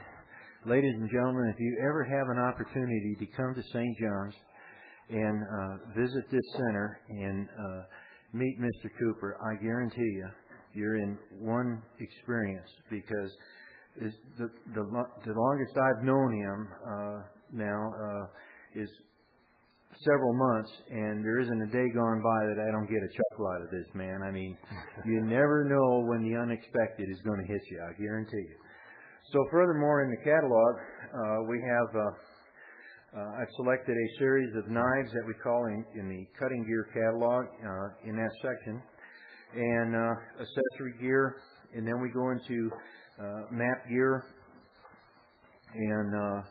Ladies and gentlemen, if you ever have an opportunity to come to St. John's and visit this center and meet Mr. Cooper, I guarantee you you're in one experience, because the longest I've known him now is several months, and there isn't a day gone by that I don't get a chuckle out of this man. I mean, you never know when the unexpected is going to hit you, I guarantee you. So furthermore, in the catalog, we have, I've selected a series of knives that we call in the cutting gear catalog in that section, and accessory gear, and then we go into map gear, and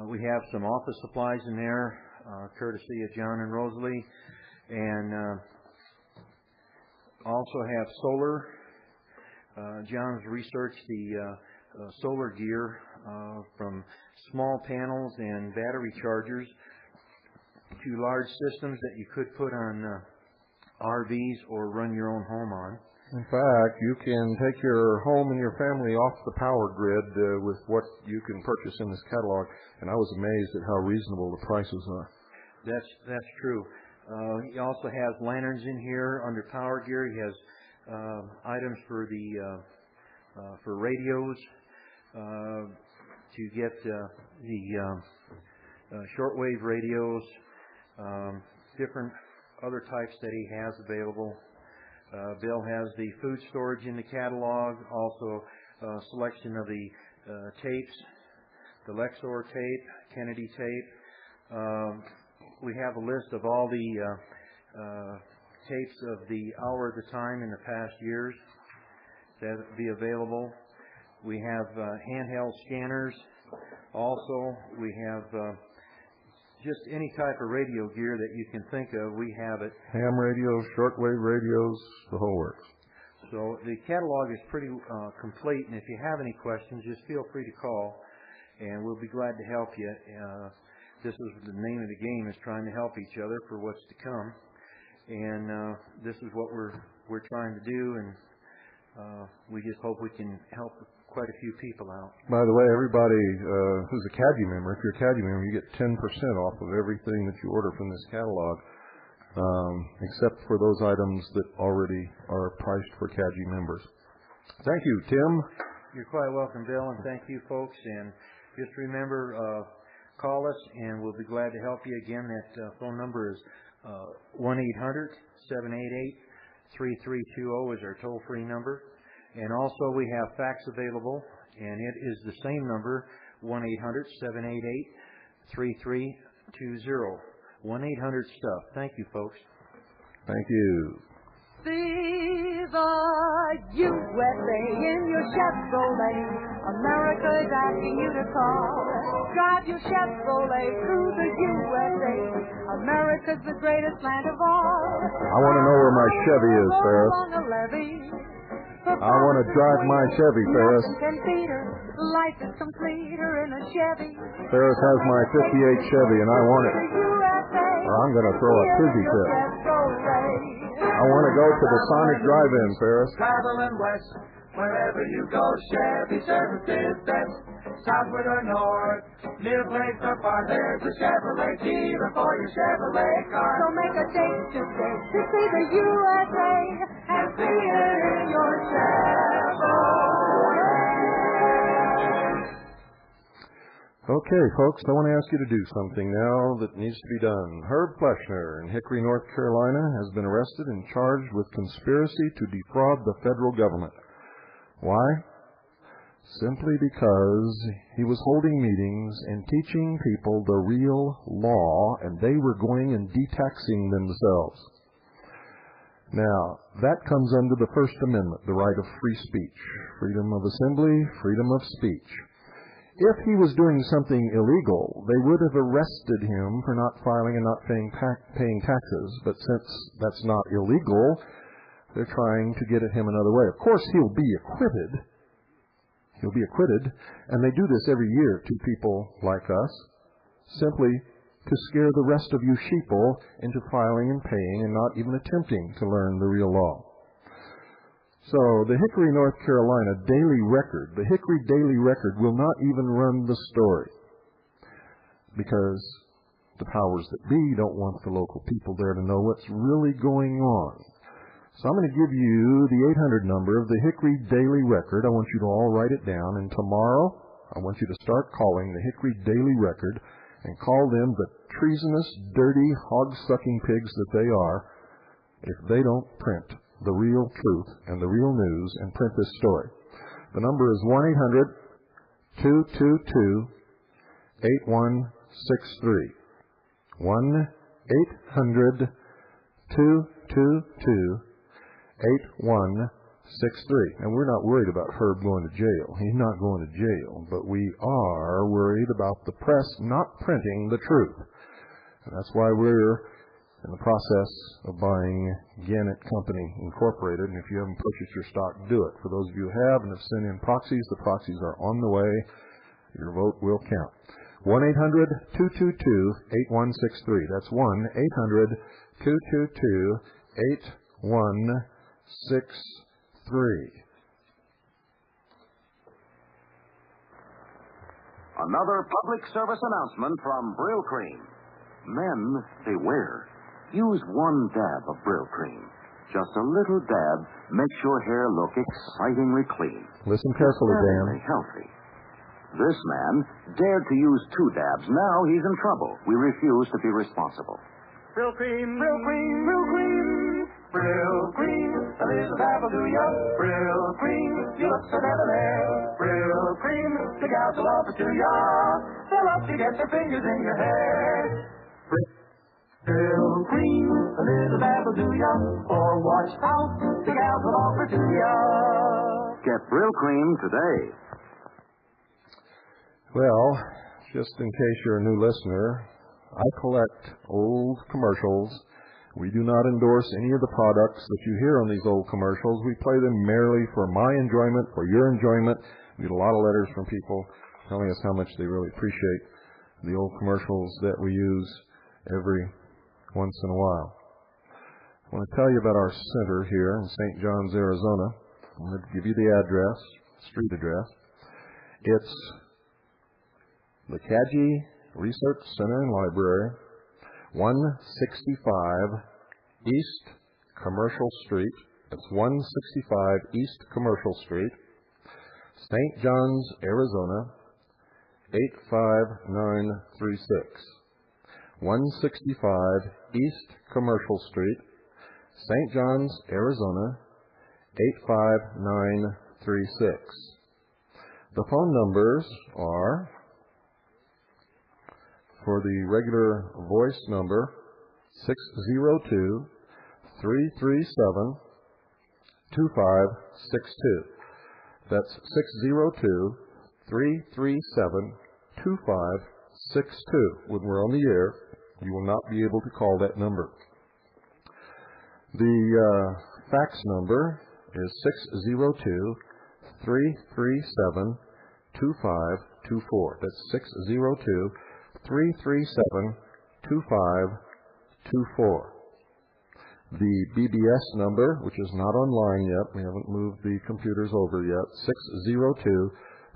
we have some office supplies in there, courtesy of John and Rosalie, and also have solar. John's researched the solar gear from small panels and battery chargers to large systems that you could put on RVs or run your own home on. In fact, you can take your home and your family off the power grid with what you can purchase in this catalog, and I was amazed at how reasonable the prices are. That's true. He also has lanterns in here under power gear. He has items for the for radios to get the shortwave radios, different other types that he has available. Bill has the food storage in the catalog, also a selection of the tapes, the Luxor tape, Kennedy tape. We have a list of all the tapes of the hour of the time in the past years that will be available. We have handheld scanners. Also, we have just any type of radio gear that you can think of, we have it. Ham radios, shortwave radios, the whole works. So the catalog is pretty complete, and if you have any questions, just feel free to call, and we'll be glad to help you. This is the name of the game, is trying to help each other for what's to come, and this is what we're trying to do, and we just hope we can help quite a few people out. By the way, everybody who's a CADU member, if you're a CADU member, you get 10% off of everything that you order from this catalog, except for those items that already are priced for CADU members. Thank you, Tim. You're quite welcome, Bill, and thank you, folks. And just remember, call us, and we'll be glad to help you. Again, that phone number is 1-800-788-3320 is our toll-free number. And also we have fax available, and it is the same number, 1-800-788-3320. 1-800-STUFF. Thank you, folks. Thank you. Viva USA in your Chevrolet. America's asking you to call. Drive your Chevrolet through the USA. America's the greatest land of all. I want to know where my Chevy is, Ferris. I want to drive my Chevy, Ferris. Life is completer in a Chevy. Ferris has my 58 Chevy, and I want it. Or I'm going to throw a fizzy fit. I want to go to the Sonic Drive-In, Ferris. Traveling west, wherever you go, Chevy service is best. Southward or north, near place or far, there's a Chevrolet dealer for your Chevrolet car. So make a date today to see the USA and see it in your Chevrolet. Okay, folks, I want to ask you to do something now that needs to be done. Herb Fleshner in Hickory, North Carolina, has been arrested and charged with conspiracy to defraud the federal government. Why? Simply because he was holding meetings and teaching people the real law, and they were going and detaxing themselves. Now, that comes under the First Amendment, the right of free speech, freedom of assembly, freedom of speech. If he was doing something illegal, they would have arrested him for not filing and not paying taxes. But since that's not illegal, they're trying to get at him another way. Of course, he'll be acquitted. He'll be acquitted, and they do this every year to people like us, simply to scare the rest of you sheeple into filing and paying and not even attempting to learn the real law. So the Hickory, North Carolina Daily Record, the Hickory Daily Record will not even run the story because the powers that be don't want the local people there to know what's really going on. So I'm going to give you the 800 number of the Hickory Daily Record. I want you to all write it down. And tomorrow, I want you to start calling the Hickory Daily Record and call them the treasonous, dirty, hog-sucking pigs that they are if they don't print the real truth and the real news and print this story. The number is 1-800-222-8163. 1-800-222-8163. And we're not worried about Herb going to jail. He's not going to jail. But we are worried about the press not printing the truth. And that's why we're in the process of buying Gannett Company Incorporated. And if you haven't purchased your stock, do it. For those of you who have and have sent in proxies, the proxies are on the way. Your vote will count. 1-800-222-8163. That's 1-800-222-8163. Another public service announcement from Brill Cream. Men, beware. Use one dab of Brill Cream. Just a little dab makes your hair look excitingly clean. Listen carefully, Dan. Healthy. This man dared to use 2 dabs. Now he's in trouble. We refuse to be responsible. Brill Cream, Brill Cream, Brill Cream. Brill Cream, a little dab will do ya. Brill Cream, you look so debonair. Brill Cream, the gals will offer to ya. They'll love to get their fingers in your hair. Brill Cream, a little dab will do ya. Or watch out, the gals will offer to ya. Get Brill Cream today. Well, just in case you're a new listener, I collect old commercials. We do not endorse any of the products that you hear on these old commercials. We play them merely for my enjoyment, for your enjoyment. We get a lot of letters from people telling us how much they really appreciate the old commercials that we use every once in a while. I want to tell you about our center here in St. John's, Arizona. I'm going to give you the address, street address. It's the Kaji Research Center and Library, 165 East Commercial Street. That's 165 East Commercial Street, St. John's, Arizona, 85936. 165 East Commercial Street, St. John's, Arizona, 85936. The phone numbers are, for the regular voice number, 602-337-2562. That's 602-337-2562. When we're on the air, you will not be able to call that number. The fax number is 602-337-2524. That's 602-337-2524. The BBS number, which is not online yet, we haven't moved the computers over yet,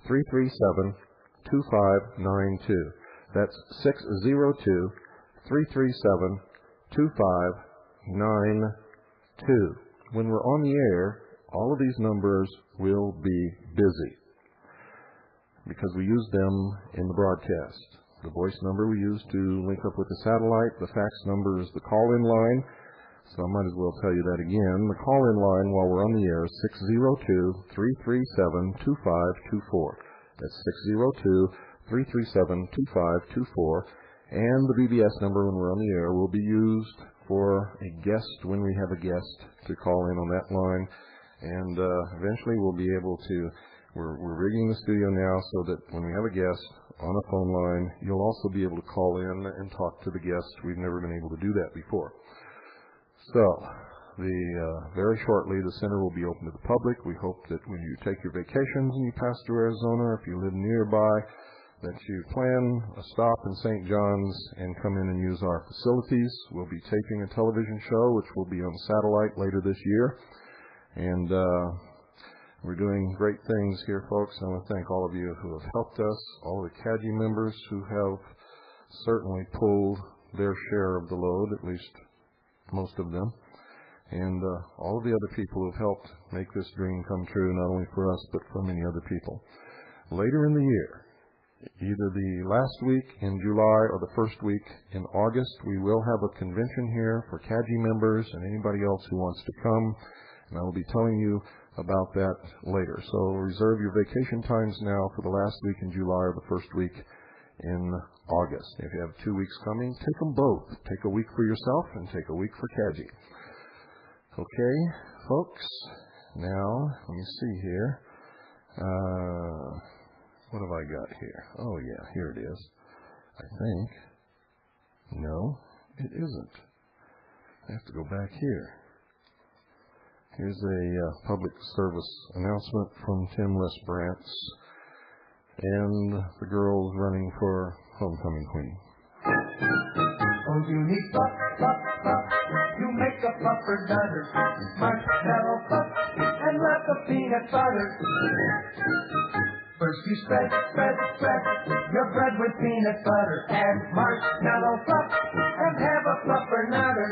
602-337-2592. That's 602-337-2592. When we're on the air, all of these numbers will be busy because we use them in the broadcast. The voice number we use to link up with the satellite. The fax number is the call-in line. So I might as well tell you that again. The call-in line while we're on the air is 602-337-2524. That's 602-337-2524. And the BBS number when we're on the air will be used for a guest when we have a guest to call in on that line. And eventually we'll be able to, we're rigging the studio now so that when we have a guest on a phone line, you'll also be able to call in and talk to the guest. We've never been able to do that before. So, very shortly, the center will be open to the public. We hope that when you take your vacations and you pass through Arizona, if you live nearby, that you plan a stop in St. John's and come in and use our facilities. We'll be taping a television show, which will be on satellite later this year. And we're doing great things here, folks. I want to thank all of you who have helped us, all the CAGI members who have certainly pulled their share of the load, at least most of them. and all of the other people who have helped make this dream come true, not only for us, but for many other people. Later in the year, either the last week in July or the first week in August, we will have a convention here for CAGI members and anybody else who wants to come, and I will be telling you about that later. So reserve your vacation times now for the last week in July or the first week in August. If you have 2 weeks coming, take them both. Take a week for yourself and take a week for CAGI. Okay, folks, now let me see here. What have I got here? Oh, yeah, here it is. I think. No, it isn't. I have to go back here. Here's a public service announcement from Tim Lesbrantz and the girls running for homecoming queen. Oh, you need puff, puff, puff. You make a puffer nutter. Marshmallow puff and lots of peanut butter. First you spread, spread, spread your bread with peanut butter and marshmallow puff and have a puffer nutter.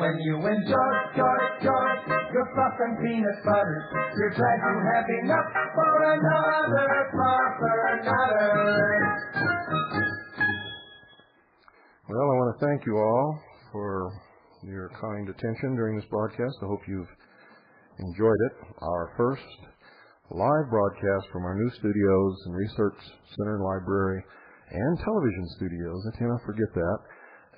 When you enjoy, joy, joy, your puff and peanut butter, you're glad you have enough for another puffer nutter. Well, I want to thank you all for your kind attention during this broadcast. I hope you've enjoyed it. Our first live broadcast from our new studios and research center and library and television studios. I cannot forget that.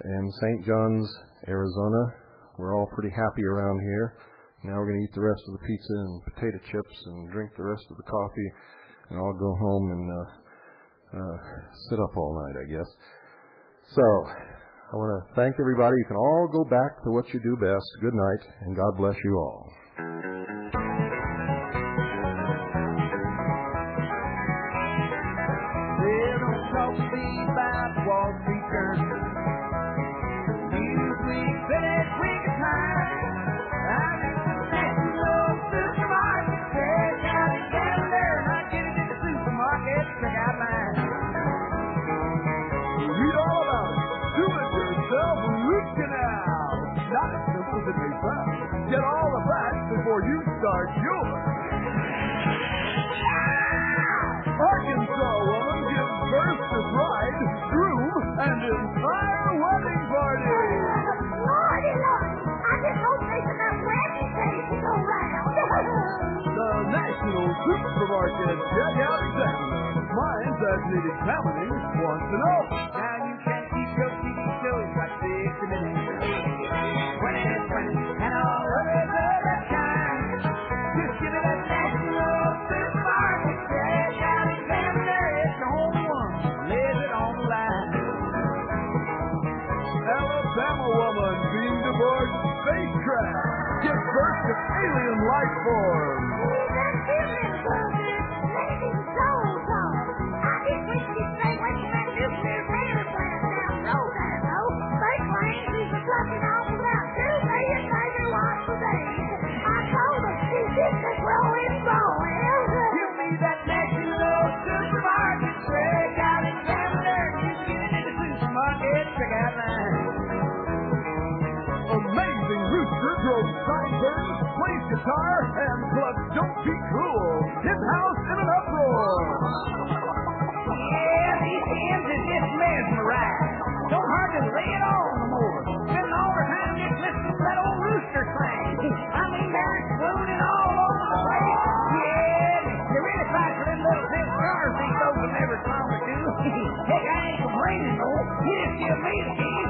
In St. John's, Arizona. We're all pretty happy around here. Now we're going to eat the rest of the pizza and potato chips and drink the rest of the coffee, and I'll go home and sit up all night, I guess. So, I want to thank everybody. You can all go back to what you do best. Good night, and God bless you all. They don't talk to me about Wall Street Journal. Newsweek, FedEx, Week of Time. I'm in the national supermarket. Check out the calendar. Not getting in the supermarket. Check out mine. Read all about it. Do it yourself. Root canal. Not as simple as it may sound. Get all the facts before you start yours. Arkansas woman gives birth to bride, groom, and entire wedding party. Lordy, Lord. I just hope there's enough wedding days to go round. The National Supermarket Checkout Examiner. Mine's as neat examining wants to know. Now you can keep your TV shows like 60 Minutes. 20, and all others of that kind. Just give it a National Supermarket Checkout Examiner. It's the only one. Lays it on the line. Alabama woman being aboard spacecraft gives birth to alien life form. That feeling good. Maybe so. I just wish you'd stay away from that nuclear power plant down the road there, though. They claim he's sucking off about 2 million baby watts a day. I told them she just as well in Boyle. Give me that National Supermarket Checkout Examiner. You get it in the supermarket. Check out mine. Amazing rooster drove sideburns, plays guitar, and clubs Don't Be Cruel. His house in an uproar. Yeah, these hens is just mesmerized. Don't hardly lay it on no more. Spending all their time just listening to that old rooster sing. I mean, they're exploding all over the place. Yeah, you really fight for them little thin stars these folks have never sung or two. Heck, I ain't complaining, though. You just give me the key